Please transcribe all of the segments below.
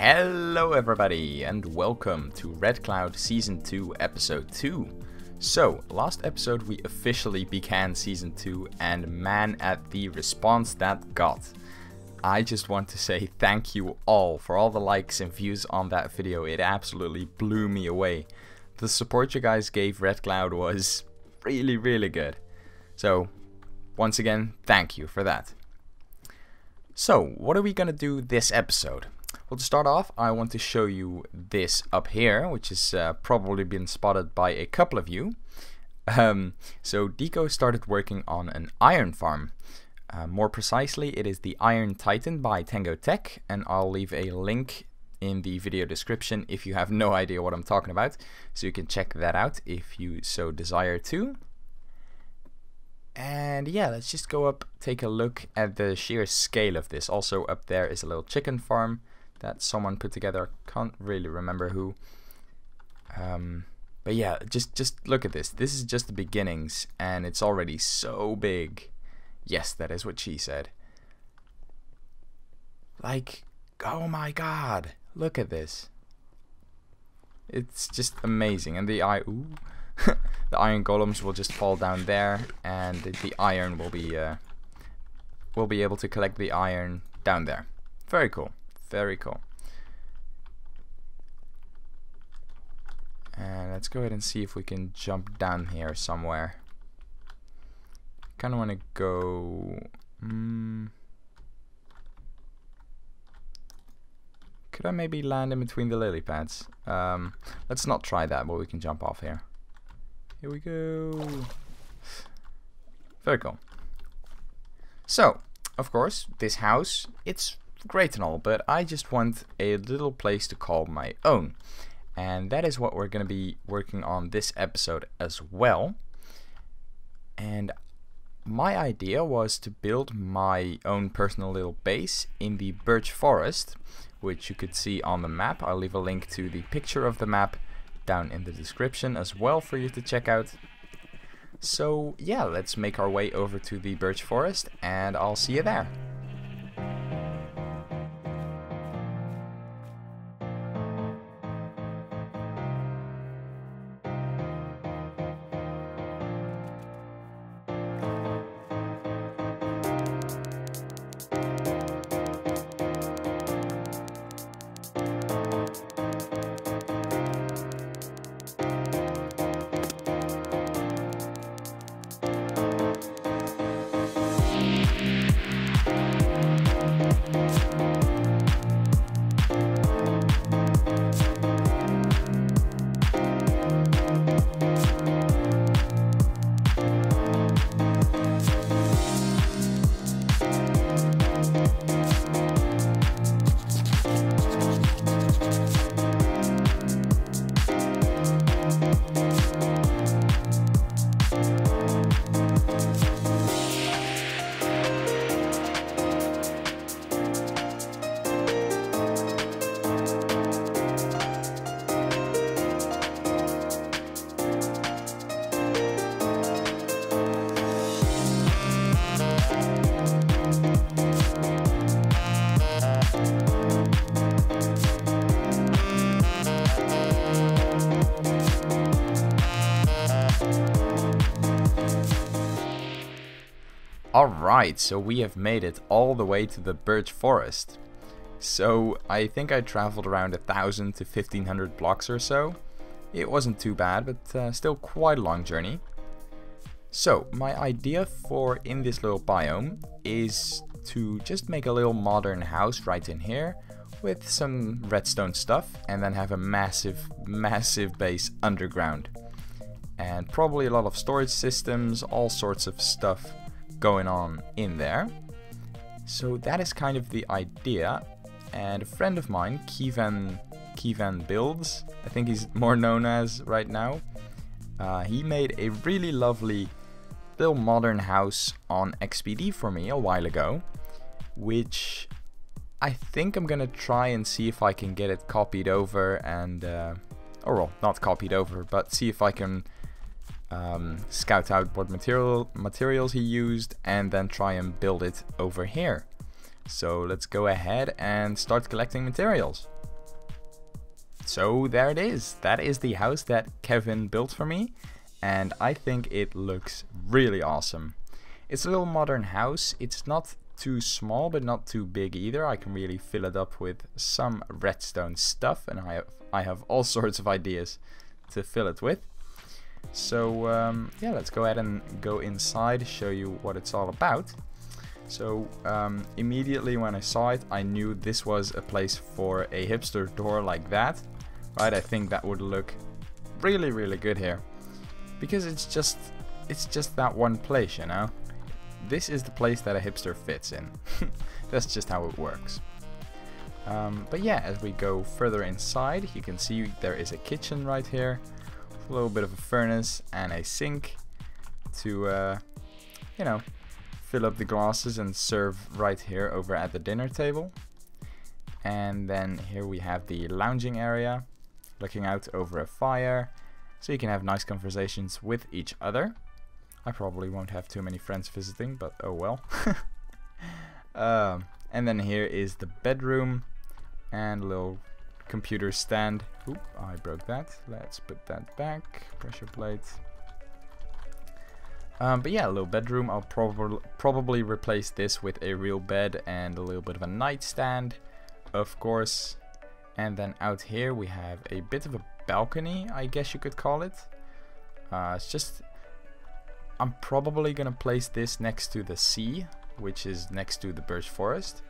Hello everybody and welcome to RedCloud Season 2 Episode 2. So, last episode we officially began Season 2 and man at the response that got. I just want to say thank you all for all the likes and views on that video. It absolutely blew me away. The support you guys gave RedCloud was really good. So, once again, thank you for that. So, what are we gonna do this episode? Well, to start off, I want to show you this up here, which has probably been spotted by a couple of you. So Deco started working on an iron farm. More precisely, it is the Iron Titan by Tango Tech, and I'll leave a link in the video description if you have no idea what I'm talking about, so you can check that out if you so desire to. And yeah, let's just go up, take a look at the sheer scale of this. Also up there is a little chicken farm that someone put together. Can't really remember who. But yeah, just look at this. This is just the beginnings and it's already so big. Yes, that is what she said. Like, oh my god, look at this. It's just amazing. And the the iron golems will just fall down there, and the iron will be able to collect the iron down there. Very cool. Very cool. And let's go ahead and see if we can jump down here somewhere. Kind of want to go... Could I maybe land in between the lily pads? Let's not try that, but we can jump off here. Here we go. Very cool. So, of course, this house, it's great and all, but I just want a little place to call my own, and that is what we're going to be working on this episode as well. And my idea was to build my own personal little base in the birch forest, which you could see on the map. I'll leave a link to the picture of the map down in the description as well for you to check out. So yeah, let's make our way over to the birch forest and I'll see you there. Alright, so we have made it all the way to the birch forest. So I think I traveled around 1,000 to 1,500 blocks or so. It wasn't too bad, but still quite a long journey. So my idea for in this little biome is to just make a little modern house right in here with some redstone stuff, and then have a massive base underground. And probably a lot of storage systems, all sorts of stuff going on in there. So that is kind of the idea. And a friend of mine, KevanBuilds, I think he's more known as right now, he made a really lovely little modern house on XPD for me a while ago, which I think I'm gonna try and see if I can get it copied over and or well, not copied over, but see if I can scout out what materials he used and then try and build it over here. So let's go ahead and start collecting materials. So there it is. That is the house that Kevin built for me, and I think it looks really awesome. It's a little modern house. It's not too small but not too big either. I can really fill it up with some redstone stuff, and I have all sorts of ideas to fill it with. So yeah, let's go ahead and go inside, show you what it's all about. So immediately when I saw it, I knew this was a place for a hipster door like that, right? I think that would look really, really good here, because it's just that one place, you know. This is the place that a hipster fits in. That's just how it works. But yeah, as we go further inside, you can see there is a kitchen right here, with a little bit of a furnace and a sink to, you know, fill up the glasses and serve right here over at the dinner table. And then here we have the lounging area, looking out over a fire, so you can have nice conversations with each other. I probably won't have too many friends visiting, but oh well. And then here is the bedroom and a little computer stand. Oop, I broke that. Let's put that back. Pressure plate. But yeah, a little bedroom. I'll probably replace this with a real bed and a little bit of a nightstand, of course. And then out here we have a bit of a balcony, I guess you could call it. It's just, I'm probably gonna place this next to the sea, which is next to the birch forest.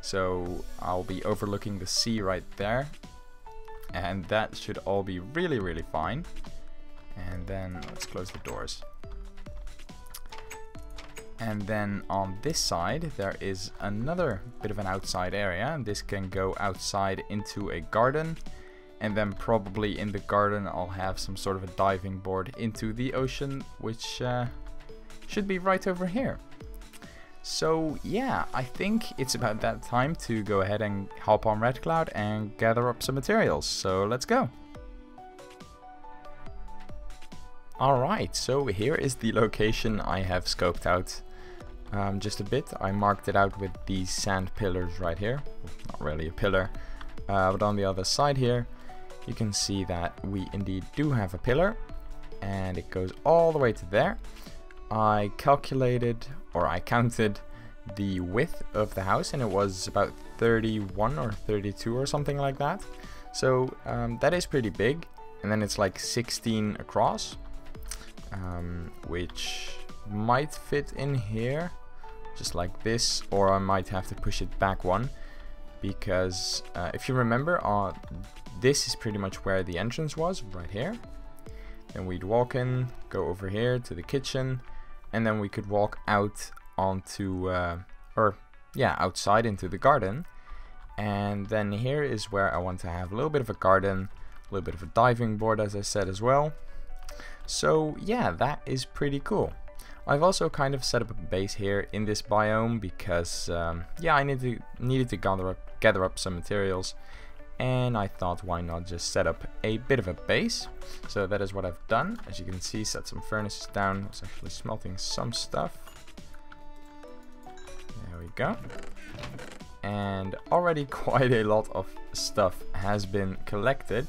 So I'll be overlooking the sea right there, and that should all be really, really fine. And then let's close the doors. And then on this side there is another bit of an outside area, and this can go outside into a garden, and then probably in the garden I'll have some sort of a diving board into the ocean, which should be right over here. So yeah, I think it's about that time to go ahead and hop on RedCloud and gather up some materials, so let's go. Alright, so here is the location I have scoped out just a bit. I marked it out with these sand pillars right here. Not really a pillar, but on the other side here you can see that we indeed do have a pillar, and it goes all the way to there. I calculated, or I counted the width of the house, and it was about 31 or 32 or something like that. So that is pretty big, and then it's like 16 across, which might fit in here just like this, or I might have to push it back one, because if you remember, this is pretty much where the entrance was, right here. Then we'd walk in, go over here to the kitchen, and then we could walk out onto outside into the garden. And then here is where I want to have a little bit of a garden, a little bit of a diving board, as I said as well. So yeah, that is pretty cool. I've also kind of set up a base here in this biome because yeah, I needed to gather up some materials, and I thought, why not just set up a bit of a base. So that is what I've done. As you can see, set some furnaces down. I was actually smelting some stuff. There we go. And already quite a lot of stuff has been collected.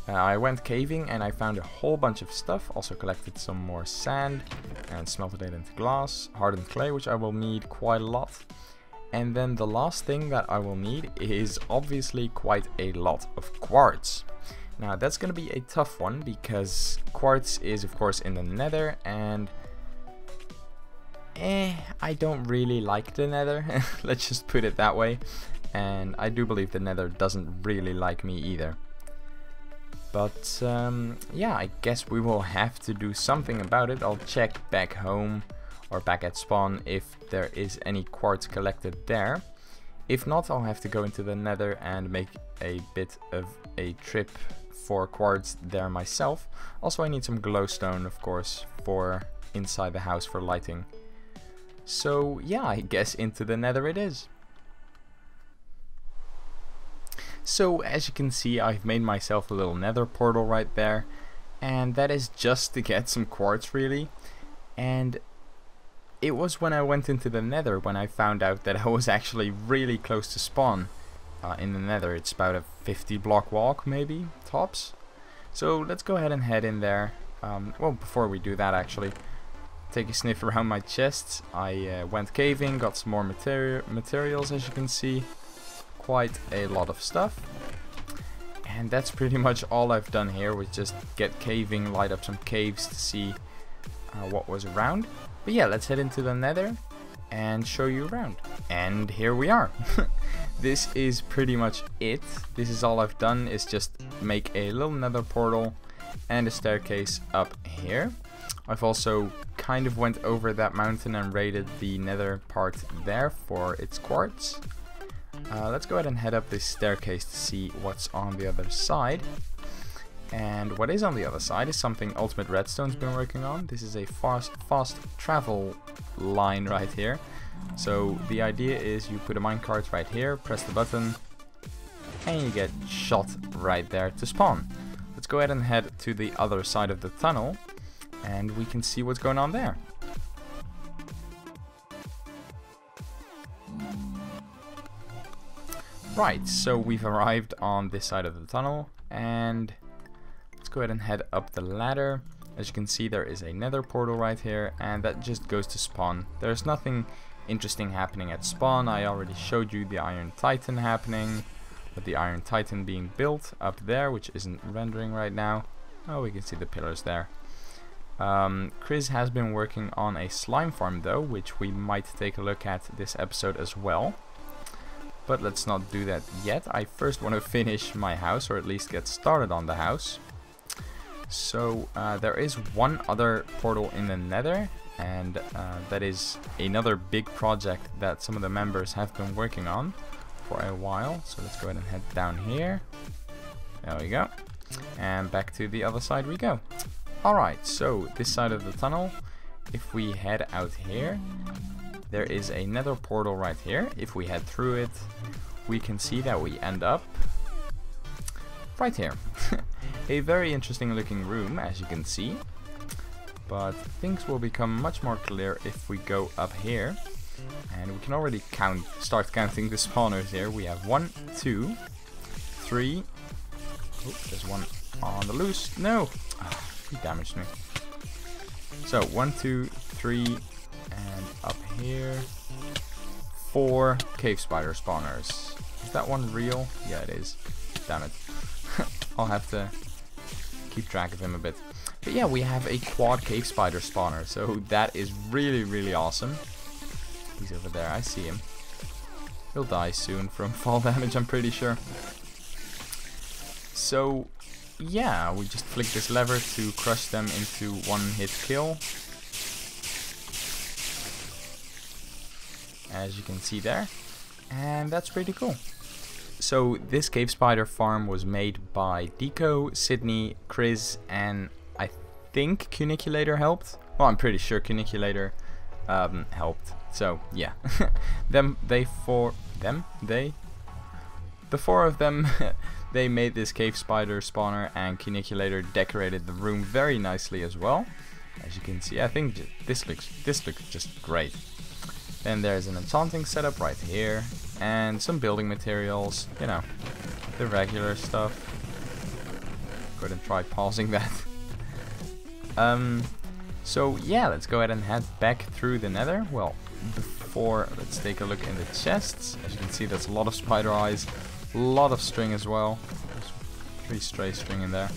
I went caving and I found a whole bunch of stuff. Also collected some more sand and smelted it into glass, hardened clay, which I will need quite a lot. And then the last thing that I will need is obviously quite a lot of quartz. Now that's going to be a tough one, because quartz is of course in the nether, and I don't really like the nether. Let's just put it that way. And I do believe the nether doesn't really like me either. But yeah, I guess we will have to do something about it. I'll check back home or back at spawn if there is any quartz collected there. If not, I'll have to go into the nether and make a bit of a trip for quartz there myself. Also, I need some glowstone, of course, for inside the house for lighting. So yeah, I guess into the nether it is. So as you can see, I've made myself a little nether portal right there, and that is just to get some quartz really. And it was when I went into the nether when I found out that I was actually really close to spawn. In the nether it's about a 50 block walk maybe, tops. So let's go ahead and head in there. Well, before we do that actually, take a sniff around my chests. I went caving, got some more materials as you can see. Quite a lot of stuff. And that's pretty much all I've done here, was just get caving, light up some caves to see what was around. But yeah, let's head into the nether and show you around. And here we are. This is pretty much it. This is all I've done, is just make a little nether portal and a staircase up here. I've also kind of went over that mountain and raided the nether part there for its quartz. Let's go ahead and head up this staircase to see what's on the other side. And what is on the other side is something Ultimate Redstone's been working on. This is a fast travel line right here. So the idea is you put a minecart right here, press the button, and you get shot right there to spawn. Let's go ahead and head to the other side of the tunnel, and we can see what's going on there. Right, so we've arrived on this side of the tunnel, and let's go ahead and head up the ladder. As you can see, there is a nether portal right here, and that just goes to spawn. There's nothing interesting happening at spawn. I already showed you the Iron Titan happening, with the Iron Titan being built up there, which isn't rendering right now. Oh, we can see the pillars there. Chris has been working on a slime farm though, which we might take a look at this episode as well. But let's not do that yet. I first want to finish my house, or at least get started on the house. So there is one other portal in the nether, and that is another big project that some of the members have been working on for a while. So let's go ahead and head down here. There we go. And back to the other side we go. Alright, so this side of the tunnel, if we head out here, there is a nether portal right here. If we head through it, we can see that we end up right here. A very interesting looking room, as you can see. But things will become much more clear if we go up here. And we can already start counting the spawners here. We have 1, 2, 3. Oh, there's one on the loose. No! Oh, he damaged me. So 1, 2, 3, and up here 4 cave spider spawners. Is that one real? Yeah, it is. Damn it. I'll have to keep track of him a bit. But yeah, we have a quad cave spider spawner, so that is really awesome. He's over there, I see him. He'll die soon from fall damage, I'm pretty sure. So yeah, we just flick this lever to crush them into one-hit kill. As you can see there. And that's pretty cool. So this cave spider farm was made by Deco, Sydney, Chris, and I think Cuniculator helped. Well, I'm pretty sure Cuniculator helped. So yeah, the four of them, they made this cave spider spawner, and Cuniculator decorated the room very nicely as well. As you can see, I think this looks just great. Then there's an enchanting setup right here, and some building materials, you know, the regular stuff. Go ahead and try pausing that. So yeah, let's go ahead and head back through the nether. Well, before, let's take a look in the chests. As you can see, there's a lot of spider eyes, a lot of string as well. There's 3 stray string in there,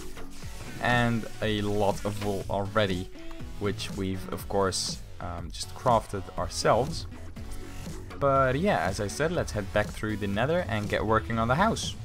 and a lot of wool already, which we've of course just crafted ourselves. But yeah, as I said, let's head back through the nether and get working on the house.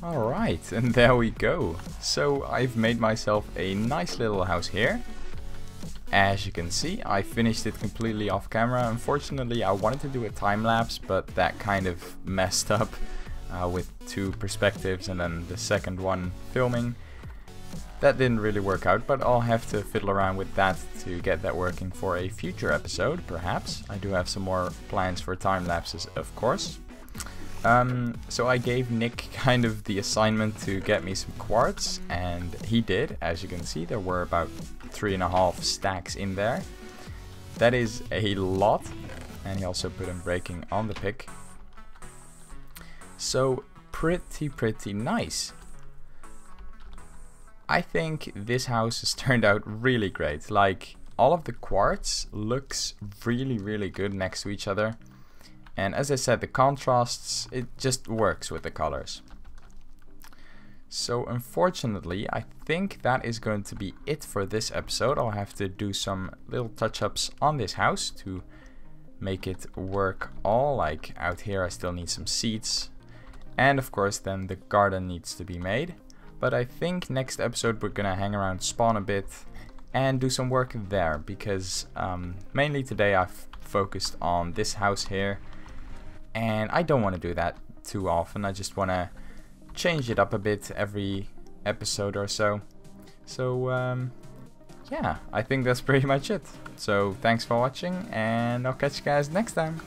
Alright, and there we go. So I've made myself a nice little house here. As you can see, I finished it completely off camera. Unfortunately, I wanted to do a time lapse, but that kind of messed up with 2 perspectives and then the second one filming. That didn't really work out, but I'll have to fiddle around with that to get that working for a future episode, perhaps. I do have some more plans for time lapses, of course. So I gave Nick kind of the assignment to get me some quartz, and he did. As you can see, there were about 3.5 stacks in there. That is a lot, and he also put in breaking on the pick. So pretty nice. I think this house has turned out really great. Like, all of the quartz looks really good next to each other. And as I said, the contrasts, it just works with the colors. So unfortunately, I think that is going to be it for this episode. I'll have to do some little touch-ups on this house to make it work all. Like out here I still need some seats. And of course then the garden needs to be made. But I think next episode we're gonna hang around spawn a bit and do some work there. Because mainly today I've focused on this house here. And I don't want to do that too often. I just want to change it up a bit every episode or so. So yeah, I think that's pretty much it. So thanks for watching, and I'll catch you guys next time.